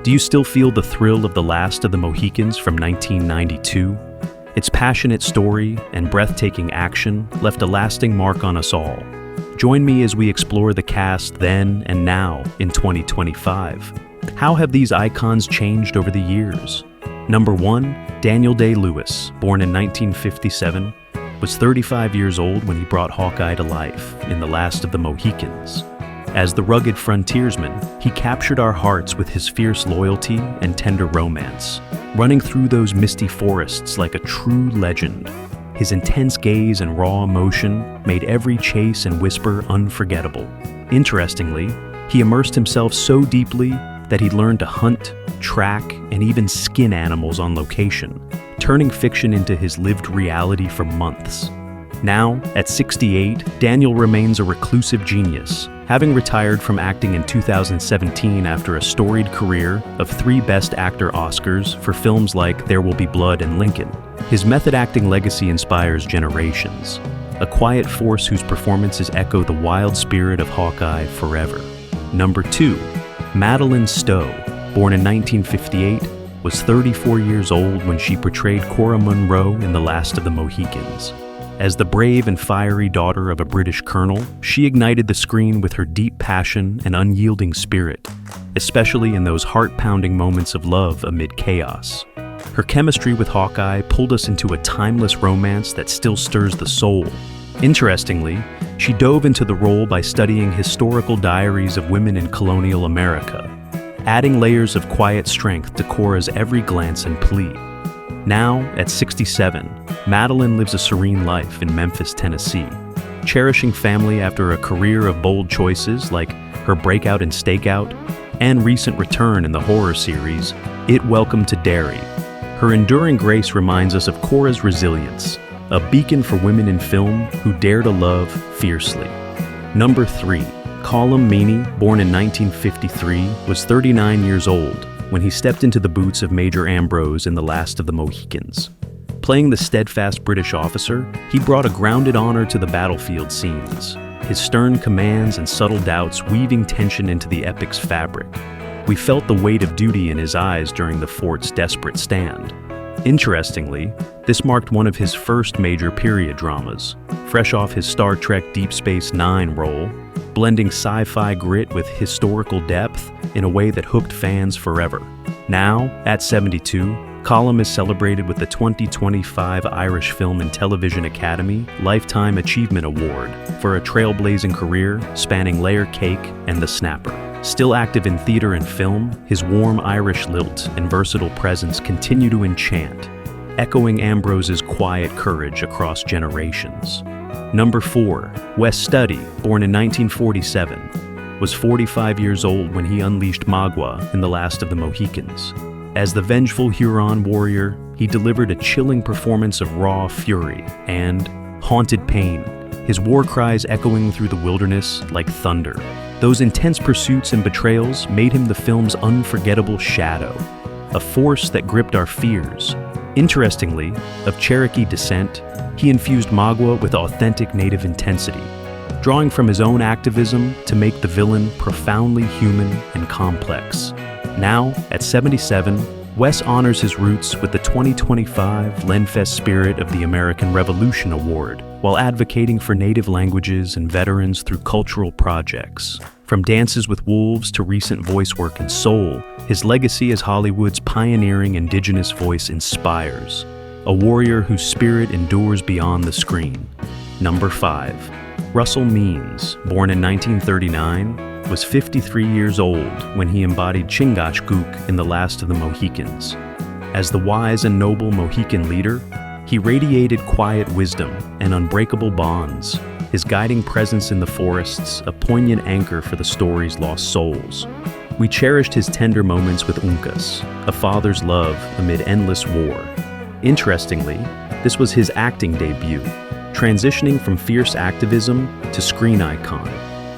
Do you still feel the thrill of The Last of the Mohicans from 1992? Its passionate story and breathtaking action left a lasting mark on us all. Join me as we explore the cast then and now in 2025. How have these icons changed over the years? Number 1, Daniel Day-Lewis, born in 1957, was 35 years old when he brought Hawkeye to life in The Last of the Mohicans. As the rugged frontiersman, he captured our hearts with his fierce loyalty and tender romance, running through those misty forests like a true legend. His intense gaze and raw emotion made every chase and whisper unforgettable. Interestingly, he immersed himself so deeply that he learned to hunt, track, and even skin animals on location, turning fiction into his lived reality for months. Now, at 68, Daniel remains a reclusive genius, having retired from acting in 2017 after a storied career of 3 Best Actor Oscars for films like There Will Be Blood and Lincoln. His method acting legacy inspires generations, a quiet force whose performances echo the wild spirit of Hawkeye forever. Number 2, Madeleine Stowe, born in 1958, was 34 years old when she portrayed Cora Munro in The Last of the Mohicans. As the brave and fiery daughter of a British colonel, she ignited the screen with her deep passion and unyielding spirit, especially in those heart-pounding moments of love amid chaos. Her chemistry with Hawkeye pulled us into a timeless romance that still stirs the soul. Interestingly, she dove into the role by studying historical diaries of women in colonial America, adding layers of quiet strength to Cora's every glance and plea. Now, at 67, Madeleine lives a serene life in Memphis, Tennessee, cherishing family after a career of bold choices like her breakout in Stakeout and recent return in the horror series, It Welcome to Derry. Her enduring grace reminds us of Cora's resilience, a beacon for women in film who dare to love fiercely. Number 3, Colm Meaney, born in 1953, was 39 years old when he stepped into the boots of Major Ambrose in The Last of the Mohicans. Playing the steadfast British officer, he brought a grounded honor to the battlefield scenes, his stern commands and subtle doubts weaving tension into the epic's fabric. We felt the weight of duty in his eyes during the fort's desperate stand. Interestingly, this marked one of his first major period dramas, fresh off his Star Trek Deep Space Nine role, blending sci-fi grit with historical depth in a way that hooked fans forever. Now, at 72, Colm is celebrated with the 2025 Irish Film and Television Academy Lifetime Achievement Award for a trailblazing career spanning Layer Cake and The Snapper. Still active in theater and film, his warm Irish lilt and versatile presence continue to enchant, echoing Ambrose's quiet courage across generations. Number 4, Wes Studi, born in 1947, was 45 years old when he unleashed Magua in The Last of the Mohicans. As the vengeful Huron warrior, he delivered a chilling performance of raw fury and haunted pain, his war cries echoing through the wilderness like thunder. Those intense pursuits and betrayals made him the film's unforgettable shadow, a force that gripped our fears. Interestingly, of Cherokee descent, he infused Magua with authentic native intensity, drawing from his own activism to make the villain profoundly human and complex. Now, at 77, Wes honors his roots with the 2025 Lenfest Spirit of the American Revolution Award, while advocating for native languages and veterans through cultural projects. From Dances with Wolves to recent voice work in Soul, his legacy as Hollywood's pioneering indigenous voice inspires, a warrior whose spirit endures beyond the screen. Number 5, Russell Means, born in 1939, was 53 years old when he embodied Chingachgook in The Last of the Mohicans. As the wise and noble Mohican leader, he radiated quiet wisdom and unbreakable bonds, his guiding presence in the forests a poignant anchor for the story's lost souls. We cherished his tender moments with Uncas, a father's love amid endless war. Interestingly, this was his acting debut, transitioning from fierce activism to screen icon,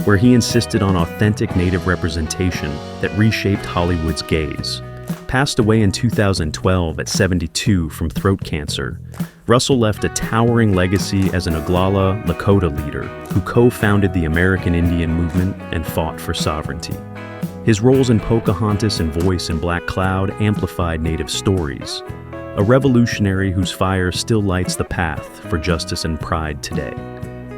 where he insisted on authentic native representation that reshaped Hollywood's gaze. Passed away in 2012 at 72 from throat cancer, Russell left a towering legacy as an Oglala Lakota leader who co-founded the American Indian movement and fought for sovereignty. His roles in Pocahontas and voice in Black Cloud amplified Native stories, a revolutionary whose fire still lights the path for justice and pride today.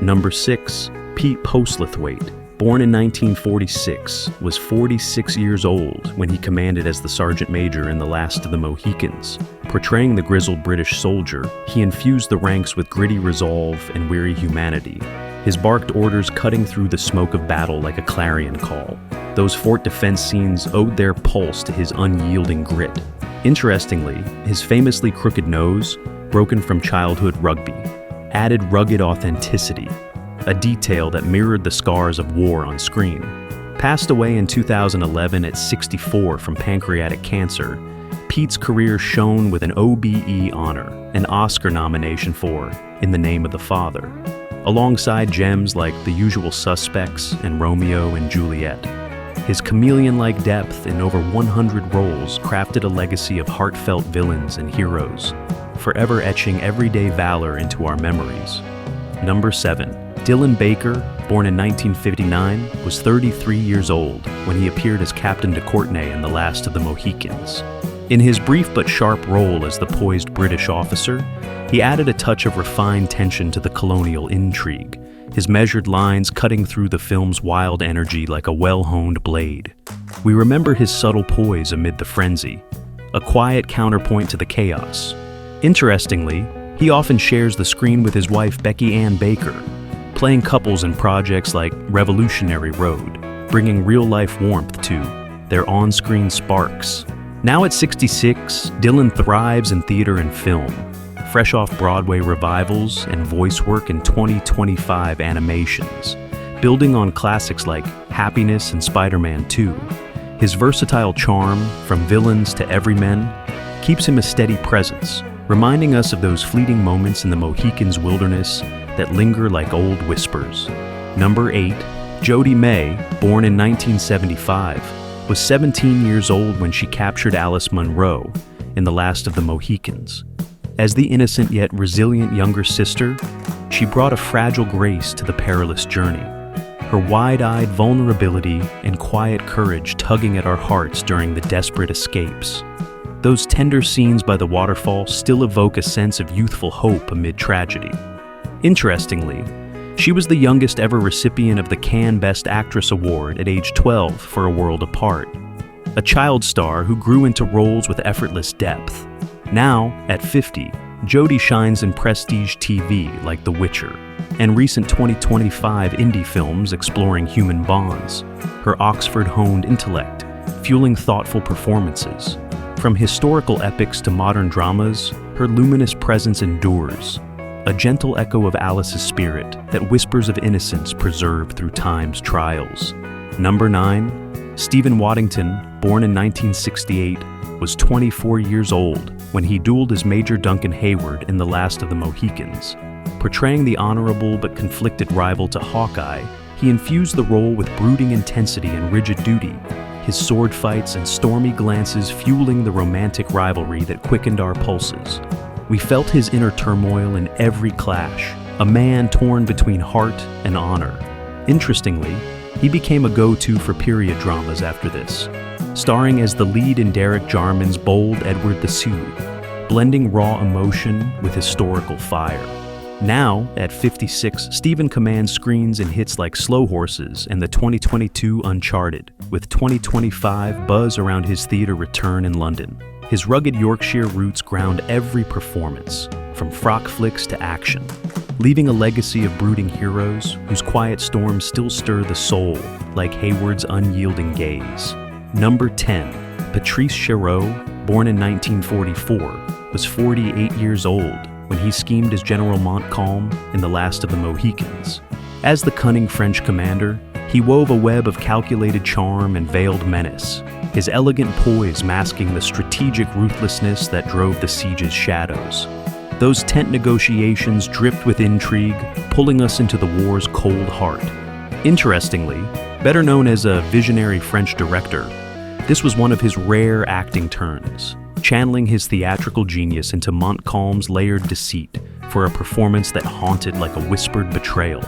Number 6, Pete Postlethwaite, born in 1946, was 46 years old when he commanded as the Sergeant Major in The Last of the Mohicans. Portraying the grizzled British soldier, he infused the ranks with gritty resolve and weary humanity, his barked orders cutting through the smoke of battle like a clarion call. Those fort defense scenes owed their pulse to his unyielding grit. Interestingly, his famously crooked nose, broken from childhood rugby, added rugged authenticity, a detail that mirrored the scars of war on screen. Passed away in 2011 at 64 from pancreatic cancer, Pete's career shone with an OBE honor, an Oscar nomination for In the Name of the Father, alongside gems like The Usual Suspects and Romeo and Juliet. His chameleon-like depth in over 100 roles crafted a legacy of heartfelt villains and heroes, forever etching everyday valor into our memories. Number 7. Dylan Baker, born in 1959, was 33 years old when he appeared as Captain de Courtenay in The Last of the Mohicans. In his brief but sharp role as the poised British officer, he added a touch of refined tension to the colonial intrigue, his measured lines cutting through the film's wild energy like a well-honed blade. We remember his subtle poise amid the frenzy, a quiet counterpoint to the chaos. Interestingly, he often shares the screen with his wife Becky Ann Baker, playing couples in projects like Revolutionary Road, bringing real-life warmth to their on-screen sparks. Now at 66, Dylan thrives in theater and film, fresh off Broadway revivals and voice work in 2025 animations, building on classics like Happiness and Spider-Man 2. His versatile charm, from villains to everymen, keeps him a steady presence, reminding us of those fleeting moments in the Mohicans' wilderness that linger like old whispers. Number 8, Jodhi May, born in 1975, was 17 years old when she captured Alice Munro in The Last of the Mohicans. As the innocent yet resilient younger sister, she brought a fragile grace to the perilous journey, her wide-eyed vulnerability and quiet courage tugging at our hearts during the desperate escapes. Those tender scenes by the waterfall still evoke a sense of youthful hope amid tragedy. Interestingly, she was the youngest ever recipient of the Cannes Best Actress Award at age 12 for A World Apart, a child star who grew into roles with effortless depth. Now, at 50, Jodhi shines in prestige TV like The Witcher and recent 2025 indie films exploring human bonds, her Oxford-honed intellect fueling thoughtful performances. From historical epics to modern dramas, her luminous presence endures, a gentle echo of Alice's spirit that whispers of innocence preserved through time's trials. Number 9, Stephen Waddington, born in 1968, was 24 years old when he dueled as Major Duncan Hayward in The Last of the Mohicans. Portraying the honorable but conflicted rival to Hawkeye, he infused the role with brooding intensity and rigid duty, his sword fights and stormy glances fueling the romantic rivalry that quickened our pulses. We felt his inner turmoil in every clash, a man torn between heart and honor. Interestingly, he became a go-to for period dramas after this, starring as the lead in Derek Jarman's bold Edward the Sioux, blending raw emotion with historical fire. Now, at 56, Stephen commands screens in hits like Slow Horses and the 2022 Uncharted, with 2025 buzz around his theater return in London. His rugged Yorkshire roots ground every performance, from frock flicks to action, leaving a legacy of brooding heroes whose quiet storms still stir the soul like Hayward's unyielding gaze. Number 10, Patrice Chéreau, born in 1944, was 48 years old when he schemed as General Montcalm in The Last of the Mohicans. As the cunning French commander, he wove a web of calculated charm and veiled menace, his elegant poise masking the strategic ruthlessness that drove the siege's shadows. Those tent negotiations dripped with intrigue, pulling us into the war's cold heart. Interestingly, better known as a visionary French director, this was one of his rare acting turns, channeling his theatrical genius into Montcalm's layered deceit for a performance that haunted like a whispered betrayal.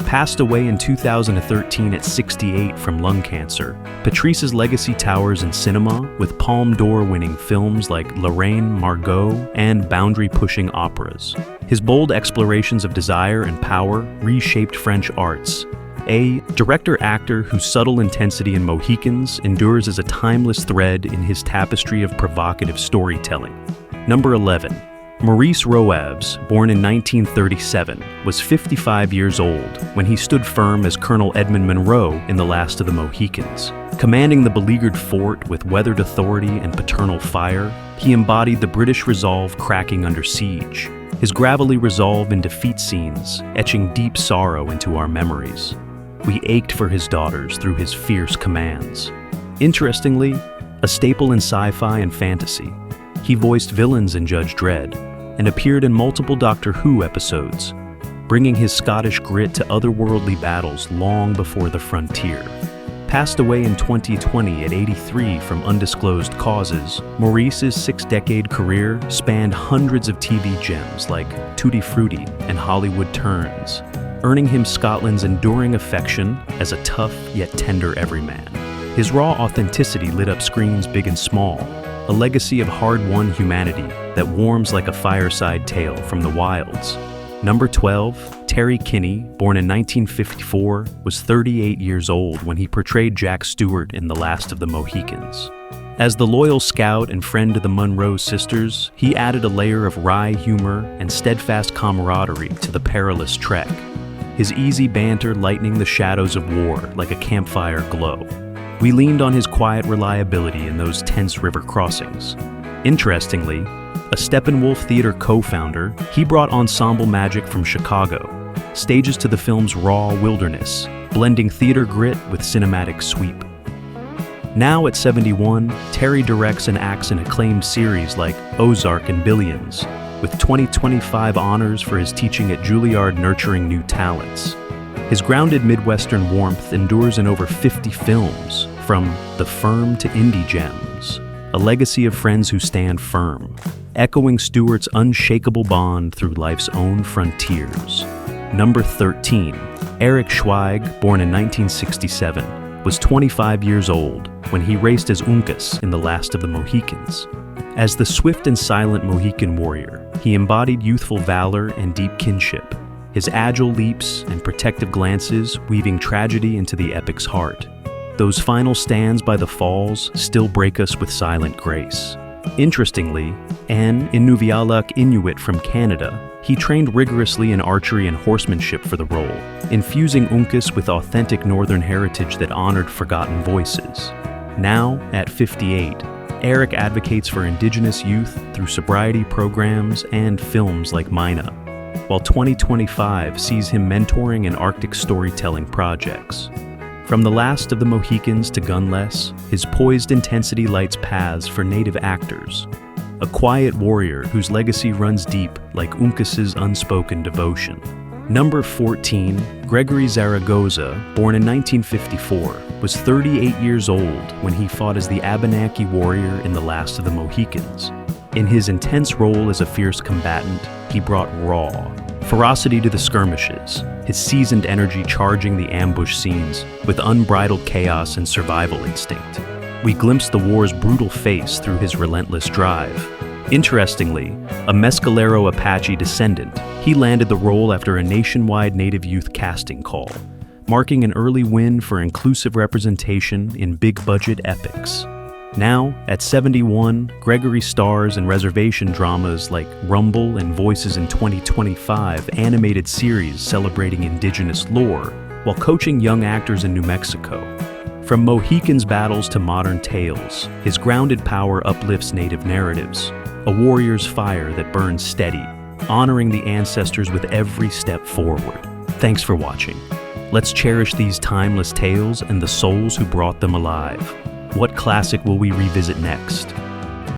Passed away in 2013 at 68 from lung cancer, Patrice's legacy towers in cinema with Palme d'Or-winning films like Lorraine, Margot, and boundary-pushing operas. His bold explorations of desire and power reshaped French arts. A director-actor whose subtle intensity in Mohicans endures as a timeless thread in his tapestry of provocative storytelling. Number 11. Maurice Roëves, born in 1937, was 55 years old when he stood firm as Colonel Edmund Monroe in The Last of the Mohicans. Commanding the beleaguered fort with weathered authority and paternal fire, he embodied the British resolve cracking under siege. His gravelly resolve in defeat scenes, etching deep sorrow into our memories. We ached for his daughters through his fierce commands. Interestingly, a staple in sci-fi and fantasy, he voiced villains in Judge Dredd and appeared in multiple Doctor Who episodes, bringing his Scottish grit to otherworldly battles long before the frontier. Passed away in 2020 at 83 from undisclosed causes, Maurice's six-decade career spanned hundreds of TV gems like Tutti Frutti and Hollywood Turns, earning him Scotland's enduring affection as a tough yet tender everyman. His raw authenticity lit up screens big and small, a legacy of hard-won humanity that warms like a fireside tale from the wilds. Number 12, Terry Kinney, born in 1954, was 38 years old when he portrayed Jack Stewart in The Last of the Mohicans. As the loyal scout and friend to the Munro sisters, he added a layer of wry humor and steadfast camaraderie to the perilous trek, his easy banter lightening the shadows of war like a campfire glow. We leaned on his quiet reliability in those tense river crossings. Interestingly, a Steppenwolf Theater co-founder, he brought ensemble magic from Chicago, stages to the film's raw wilderness, blending theater grit with cinematic sweep. Now at 71, Terry directs and acts in acclaimed series like Ozark and Billions, with 2025 honors for his teaching at Juilliard nurturing new talents. His grounded Midwestern warmth endures in over 50 films, from The Firm to indie gems, a legacy of friends who stand firm, echoing Stewart's unshakable bond through life's own frontiers. Number 13, Eric Schweig, born in 1967, was 25 years old when he raced as Uncas in The Last of the Mohicans. As the swift and silent Mohican warrior, he embodied youthful valor and deep kinship, his agile leaps and protective glances weaving tragedy into the epic's heart. Those final stands by the falls still break us with silent grace. Interestingly, an Inuvialuit Inuit from Canada, he trained rigorously in archery and horsemanship for the role, infusing Uncas with authentic northern heritage that honored forgotten voices. Now, at 58, Eric advocates for Indigenous youth through sobriety programs and films like Mina, while 2025 sees him mentoring in Arctic storytelling projects. From The Last of the Mohicans to Gunless, his poised intensity lights paths for native actors. A quiet warrior whose legacy runs deep like Uncas's unspoken devotion. Number 14, Gregory Zaragoza, born in 1954, was 38 years old when he fought as the Abenaki warrior in The Last of the Mohicans. In his intense role as a fierce combatant, he brought raw ferocity to the skirmishes, his seasoned energy charging the ambush scenes with unbridled chaos and survival instinct. We glimpsed the war's brutal face through his relentless drive. Interestingly, a Mescalero Apache descendant, he landed the role after a nationwide Native youth casting call, marking an early win for inclusive representation in big-budget epics. Now, at 71, Gregory stars in reservation dramas like Rumble and Voices in 2025 animated series celebrating Indigenous lore, while coaching young actors in New Mexico. From Mohicans' battles to modern tales, his grounded power uplifts Native narratives, a warrior's fire that burns steady, honoring the ancestors with every step forward. Thanks for watching. Let's cherish these timeless tales and the souls who brought them alive. What classic will we revisit next?